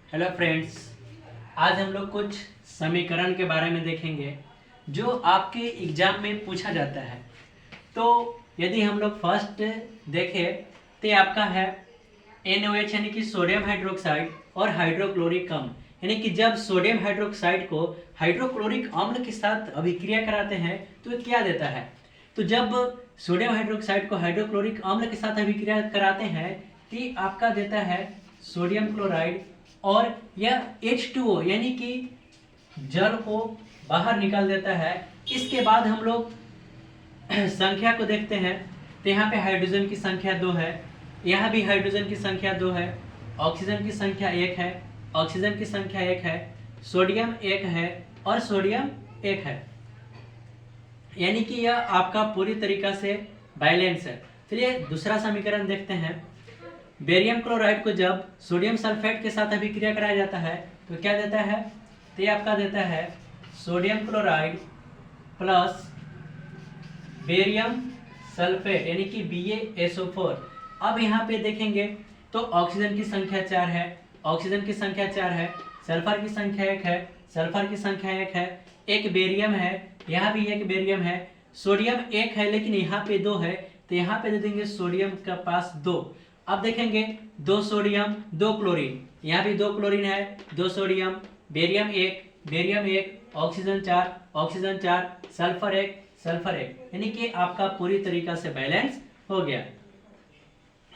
Hello friends, आज हम लोग कुछ समीकरण के बारे में देखेंगे जो आपके एग्जाम में पूछा जाता है। तो यदि हम लोग फर्स्ट देखें तो आपका है NaOH यानी कि सोडियम हाइड्रोक्साइड और हाइड्रोक्लोरिक अम्ल, यानी कि जब सोडियम हाइड्रोक्साइड को हाइड्रोक्लोरिक अम्ल के साथ अभिक्रिया कराते हैं तो ये क्या देता है। तो जब सोडियम हाइड्रोक्साइड को हाइड्रोक्लोरिक अम्ल के साथ अभिक्रिया कराते हैं तो आपका देता है सोडियम क्लोराइड, और यह H2O यानी कि जल को बाहर निकाल देता है। इसके बाद हम लोग संख्या को देखते हैं तो यहाँ पे हाइड्रोजन की संख्या 2 है, यहाँ भी हाइड्रोजन की संख्या 2 है, ऑक्सीजन की संख्या 1 है, ऑक्सीजन की संख्या 1 है, सोडियम 1 है और सोडियम 1 है, यानी कि यह आपका पूरी तरीका से बैलेंस है। चलिए दूसरा समीकरण देखते हैं। बेरियम क्लोराइड को जब सोडियम सल्फेट के साथ अभिक्रिया कराया जाता है तो क्या देता है, तो ये आपका देता है sodium chloride plus barium sulphate यानी कि BaSO4। अब यहाँ पे देखेंगे तो ऑक्सीजन की संख्या 4 है, ऑक्सीजन की संख्या 4 है, सल्फर की संख्या 1 है, सल्फर की संख्या 1 है, एक बेरियम है, यहाँ भी एक बेरियम है, सोडियम 1 है लेकिन यहाँ पे 2 है, तो यहाँ पे दे देंगे सोडियम का पास 2। अब देखेंगे 2 सोडियम 2 क्लोरीन, यहाँ भी 2 क्लोरीन है, 2 सोडियम, बेरियम 1, ऑक्सीजन 4, सल्फर 1, यानी कि आपका पूरी तरीका से बैलेंस हो गया।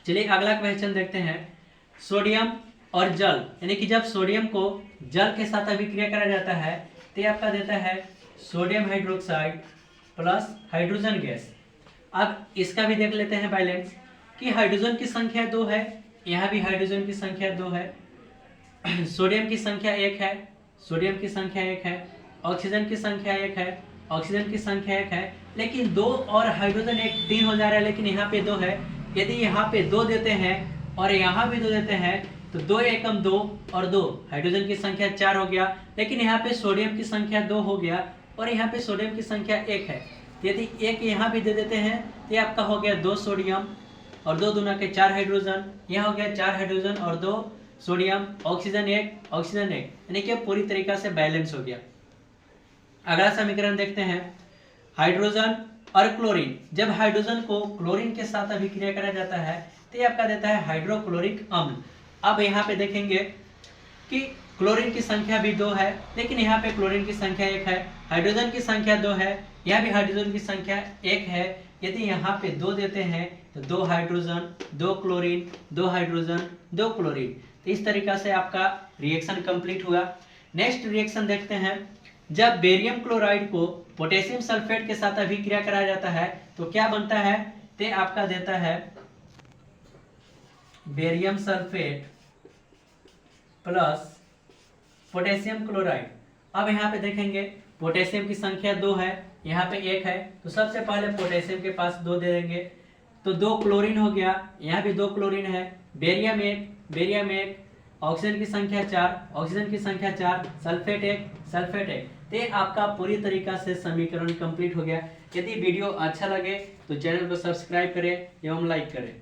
चलिए अगला क्वेश्चन देखते हैं। सोडियम और जल, यानी कि जब सोडियम को जल के साथ अभिक्रिया कराया जाता है तो आपका देता है sodium hydroxide plus hydrogen gas. अब इसका भी देख लेते हैं बैलेंस कि हाइड्रोजन की संख्या 2 है, यहाँ भी हाइड्रोजन की संख्या 2 है, सोडियम की संख्या 1 है, सोडियम की संख्या 1 है, ऑक्सीजन की संख्या 1 है, ऑक्सीजन की संख्या 1 है, लेकिन 2 और हाइड्रोजन 1 3 हो जा रहा है, लेकिन यहाँ पे 2 है। यदि यहाँ पे 2 देते हैं और यहाँ भी 2 देते हैं तो 2 एकम 2 और 2, हाइड्रोजन की संख्या 4 हो गया, लेकिन यहाँ पे सोडियम की संख्या 2 हो गया और यहाँ पे सोडियम की संख्या 1 है। यदि 1 यहाँ भी दे देते हैं तो आपका हो गया 2 सोडियम और 2 दूना के 4 हाइड्रोजन, यहाँ हो गया 4 हाइड्रोजन और 2 सोडियम, ऑक्सीजन 1, यानी कि पूरी तरीका से बैलेंस हो गया। अगला समीकरण देखते हैं। हाइड्रोजन और क्लोरीन, जब हाइड्रोजन को क्लोरीन के साथ अभिक्रिया कराया जाता है तो ये आपका देता है हाइड्रोक्लोरिक अम्ल। अब यहाँ पे देखेंगे कि क्लोरीन की संख्या भी 2 है, लेकिन यहाँ पे क्लोरीन की संख्या 1 है, हाइड्रोजन की संख्या 2 है, यहाँ भी हाइड्रोजन की संख्या 1 है। यदि यहाँ पे 2 देते हैं तो 2 हाइड्रोजन 2 क्लोरीन 2 हाइड्रोजन 2 क्लोरीन। तो इस तरीका से आपका रिएक्शन कंप्लीट हुआ। नेक्स्ट रिएक्शन देखते हैं। जब बेरियम क्लोराइड को पोटेशियम सल्फेट के साथ अभिक्रिया कराया जाता है तो क्या बनता है, ते आपका देता है barium sulphate plus potassium chloride. अब यहाँ पे देखेंगे पोटेशियम की संख्या 2 है, यहाँ पे 1 है, तो सबसे पहले पोटेशियम के पास 2 दे देंगे तो 2 क्लोरीन हो गया, यहाँ भी 2 क्लोरीन है, बेरियम 1, ऑक्सीजन की संख्या 4, सल्फेट 1। तो आपका पूरी तरीका से समीकरण कंप्लीट हो गया। यदि वीडियो अच्छा लगे तो चैनल को सब्सक्राइब करें एवं लाइक करें।